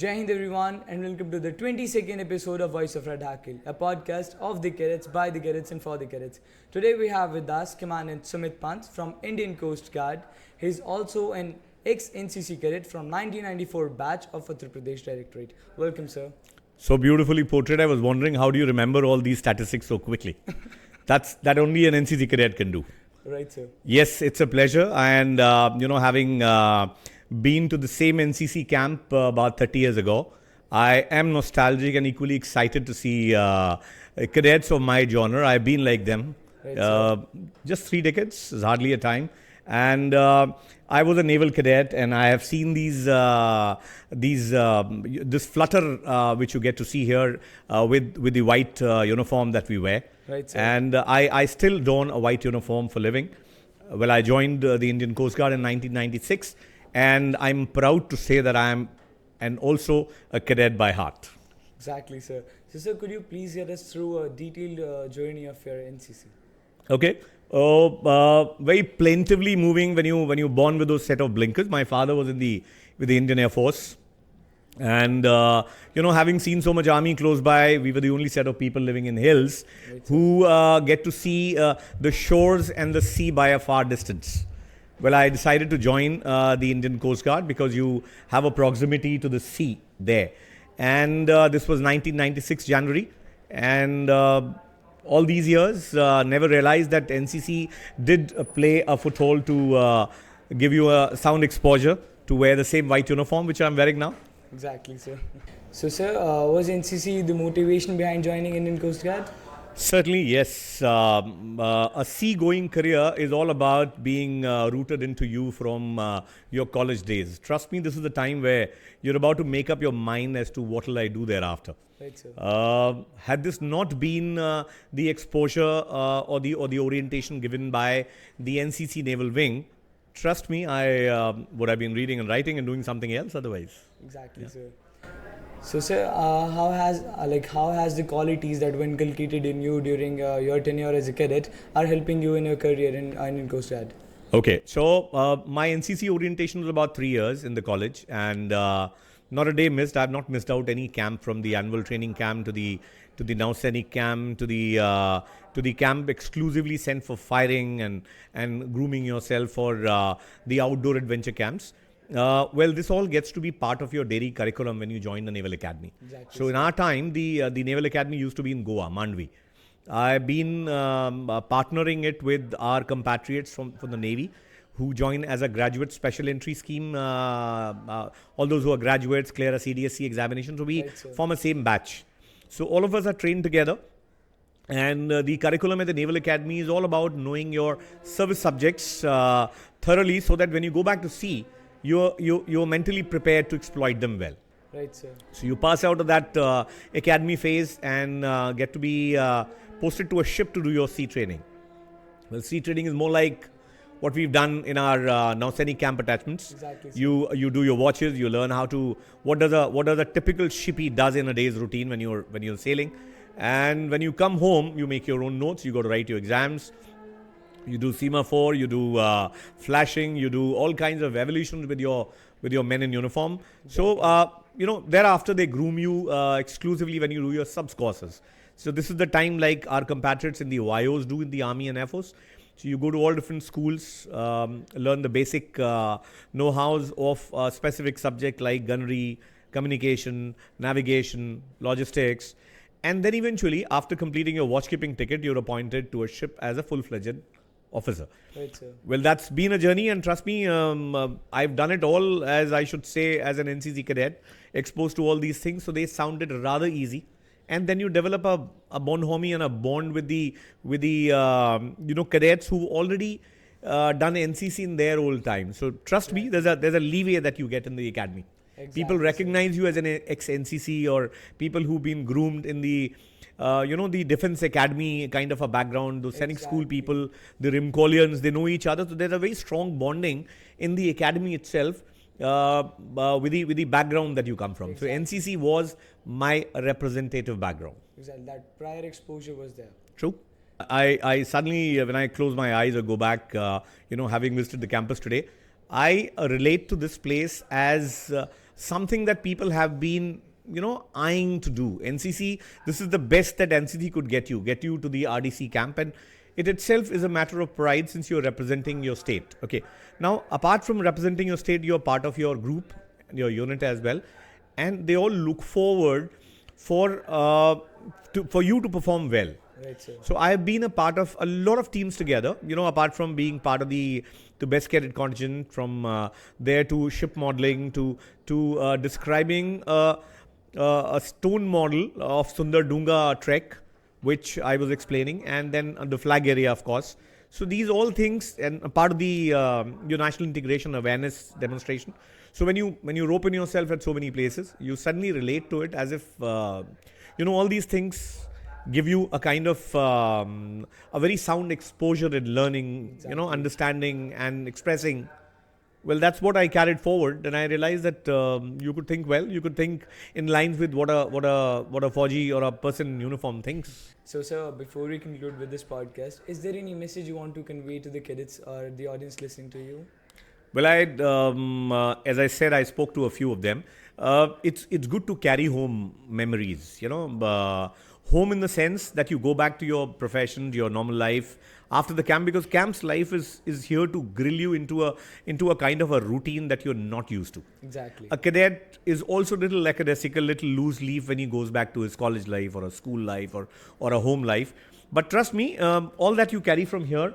Jai Hind everyone and welcome to the 22nd episode of Voice of Radhakil, a podcast of the Cadets, by the Cadets and for the Cadets. Today we have with us Commandant Sumit Pant from Indian Coast Guard. He is also an ex-NCC cadet from 1994 batch of Uttar Pradesh Directorate. Welcome, sir. So beautifully portrayed. I was wondering, how do you remember all these statistics so quickly? That only an NCC cadet can do. Right, sir. Yes, it's a pleasure. And, having been to the same NCC camp about 30 years ago, I am nostalgic and equally excited to see cadets of my genre. I've been like them. Right, just 3 decades is hardly a time. And I was a naval cadet, and I have seen this flutter which you get to see here with the white uniform that we wear. Right, sir. And I still don a white uniform for living. Well, I joined the Indian Coast Guard in 1996, and I'm proud to say that I am also a cadet by heart. Exactly, sir. So, sir, could you please get us through a detailed journey of your NCC? Okay. Very plaintively moving when you're born with those set of blinkers. My father was with the Indian Air Force, and having seen so much army close by, we were the only set of people living in hills who get to see the shores and the sea by a far distance. Well, I decided to join the Indian Coast Guard because you have a proximity to the sea there, and this was 1996 January, and all these years, never realized that NCC did play a foothold to give you a sound exposure to wear the same white uniform which I'm wearing now. Exactly, sir. So, sir, was NCC the motivation behind joining Indian Coast Guard? Certainly, yes. A seagoing career is all about being rooted into you from your college days. Trust me, this is the time where you're about to make up your mind as to what will I do thereafter. Right, sir. Had this not been the exposure or the orientation given by the NCC Naval Wing, trust me, I would have been reading and writing and doing something else otherwise. Exactly, sir. So, sir, how has the qualities that were inculcated in you during your tenure as a cadet are helping you in your career in Indian Coast Guard? Okay, so my NCC orientation was about 3 years in the college, and not a day missed. I have not missed out any camp, from the annual training camp to the Nausenic camp to the camp exclusively sent for firing and grooming yourself for the outdoor adventure camps. Well, this all gets to be part of your daily curriculum when you join the Naval Academy. Exactly. So in our time, the Naval Academy used to be in Goa, Mandvi. I've been partnering it with our compatriots from the Navy, who join as a graduate special entry scheme. All those who are graduates clear a CDSC examination. So we form a same batch. So all of us are trained together. And the curriculum at the Naval Academy is all about knowing your service subjects thoroughly, so that when you go back to sea, you're mentally prepared to exploit them well. Right, sir. So you pass out of that academy phase and get to be posted to a ship to do your sea training. Well, sea training is more like what we've done in our Nausenic camp attachments. Exactly, sir. You do your watches. You learn how to what does a typical shippy does in a day's routine when you're sailing, and when you come home, you make your own notes. You got to write your exams. You do semaphore, you do flashing, you do all kinds of evolutions with your men in uniform. So, thereafter they groom you exclusively when you do your subs courses. So this is the time like our compatriots in the YOs do in the Army and Air Force. So you go to all different schools, learn the basic know-hows of a specific subject like gunnery, communication, navigation, logistics. And then eventually, after completing your watchkeeping ticket, you're appointed to a ship as a full-fledged officer. Right, sir. Well, that's been a journey, and trust me, I've done it all, as I should say, as an NCC cadet, exposed to all these things, so they sounded rather easy. And then you develop a bonhomie and a bond with the cadets who already done NCC in their old time. So trust me, there's a leeway that you get in the academy. Exactly, people recognize you as an ex-NCC, or people who've been groomed in the the defense academy kind of a background, those Scenic school people, the Rimcolians, they know each other. So there's a very strong bonding in the academy itself with the background that you come from. Exactly. So NCC was my representative background. Exactly. That prior exposure was there. True. I suddenly, when I close my eyes or go back, having visited the campus today, I relate to this place as something that people have been, eyeing to do. NCC, this is the best that NCC could get you to the RDC camp, and it itself is a matter of pride since you're representing your state. Okay. Now, apart from representing your state, you're part of your group, your unit as well, and they all look forward for you to perform well. Right, sir. So I have been a part of a lot of teams together, apart from being part of the best cadet contingent, from there to ship modeling to describing a stone model of Sundar Dunga trek, which I was explaining, and then the flag area, of course. So these all things, and a part of the your national integration awareness demonstration. So when you open yourself at so many places, you suddenly relate to it as if all these things give you a kind of a very sound exposure in learning, Exactly. Understanding and expressing. Well, that's what I carried forward, and I realized that you could think well. You could think in lines with what a Fauji or a person in uniform thinks. So, sir, before we conclude with this podcast, is there any message you want to convey to the cadets or the audience listening to you? Well, as I said, I spoke to a few of them. It's good to carry home memories, home in the sense that you go back to your profession, to your normal life after the camp, because camp's life is here to grill you into a kind of a routine that you're not used to. Exactly. A cadet is also a little lackadaisical, little loose leaf when he goes back to his college life or a school life or a home life. But trust me, all that you carry from here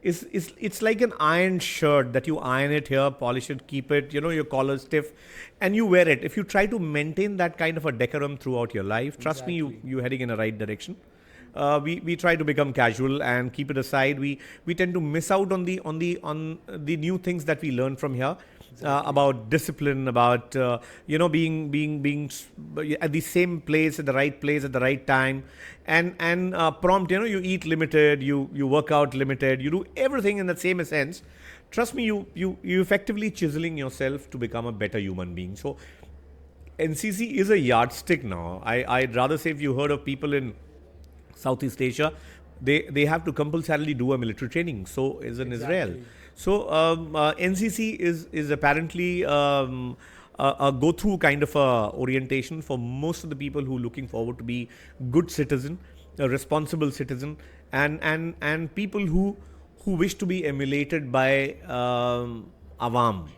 it's like an iron shirt that you iron it here, polish it, keep it, your collar stiff, and you wear it. If you try to maintain that kind of a decorum throughout your life, trust me, you're heading in the right direction. We try to become casual and keep it aside. We tend to miss out on the new things that we learn from here. About discipline, about being at the same place at the right time, and prompt. You eat limited, you work out limited, you do everything in the same essence. Trust me, you effectively chiseling yourself to become a better human being. So NCC is a yardstick now. I'd rather say, if you heard of people in Southeast Asia, they have to compulsorily do a military training. So is in Israel. So NCC is apparently a go-through kind of orientation for most of the people who are looking forward to be good citizen, a responsible citizen, and people who wish to be emulated by awam.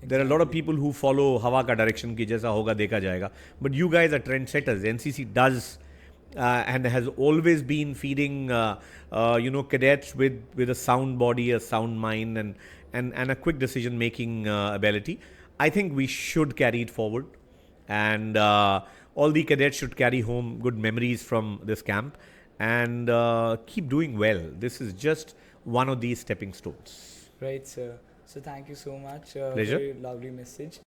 There are a lot of people who follow hawa ka direction ki jaisa hoga dekha jayega. But you guys are trendsetters. NCC does and has always been feeding cadets with a sound body, a sound mind, and a quick decision making ability. I think we should carry it forward, and all the cadets should carry home good memories from this camp, and keep doing well. This is just one of these stepping stones. Right, sir. So thank you so much. Pleasure. Very lovely message.